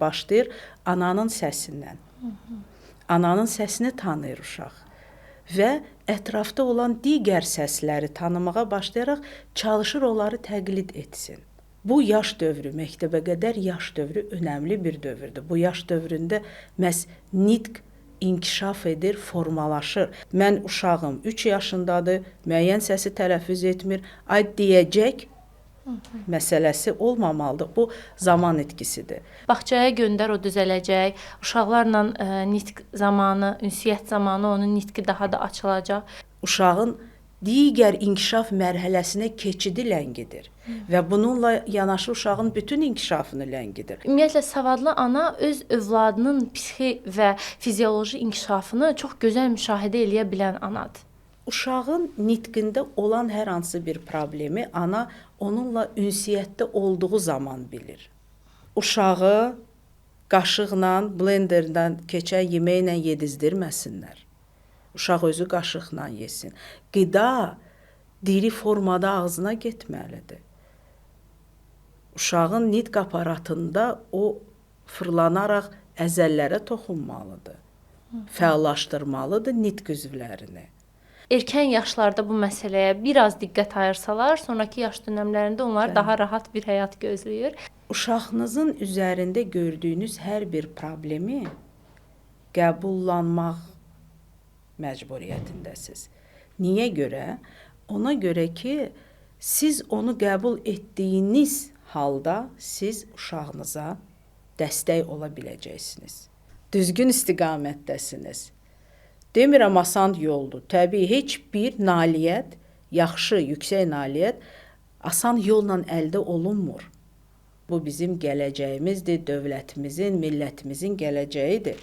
başlayır ananın səsindən. Ananın səsini tanıyır uşaq və ətrafda olan digər səsləri tanımağa başlayaraq çalışır onları təqlid etsin. Bu yaş dövrü, məktəbə qədər yaş dövrü önəmli bir dövrdür. Bu yaş dövründə məhz nitq inkişaf edir, formalaşır. Mən uşağım 3 yaşındadır, müəyyən səsi tələffüz etmir, ay deyəcək məsələsi olmamalıdır. Bu zaman etkisidir. Bağçaya göndər, o düzələcək. Uşaqlarla nitq zamanı, ünsiyyət zamanı onun nitqi daha da açılacaq. Uşağın digər inkişaf mərhələsinə keçidi ləngidir və bununla yanaşı uşağın bütün inkişafını ləngidir. Ümumiyyətlə, savadlı ana öz övladının psixi və fizioloji inkişafını çox gözəl müşahidə eləyə bilən anadır. Uşağın nitqində olan hər hansı bir problemi ana onunla ünsiyyətdə olduğu zaman bilir. Uşağı qaşıqla, blenderdən keçən yeməklə yedizdirməsinlər. Uşaq özü qaşıqla yesin. Qida diri formada ağzına getməlidir. Uşağın nitq aparatında o fırlanaraq əzəllərə toxunmalıdır. Fəallaşdırmalıdır nitq üzvlərini. Erkən yaşlarda bu məsələyə biraz diqqət ayırsalar, sonraki yaş dönəmlərində onlar daha rahat bir həyat gözləyir. Uşağınızın üzərində gördüyünüz hər bir problemi qəbullanmaq məcburiyyətindəsiz. Niyə görə? Ona görə ki, siz onu qəbul etdiyiniz halda siz uşağınıza dəstək ola biləcəksiniz. Düzgün istiqamətdəsiniz. Demirəm asan yoldur. Təbii heç bir nailiyyət, yaxşı, yüksək nailiyyət asan yolla əldə olunmur. Bu bizim gələcəyimizdir, dövlətimizin, millətimizin gələcəyidir.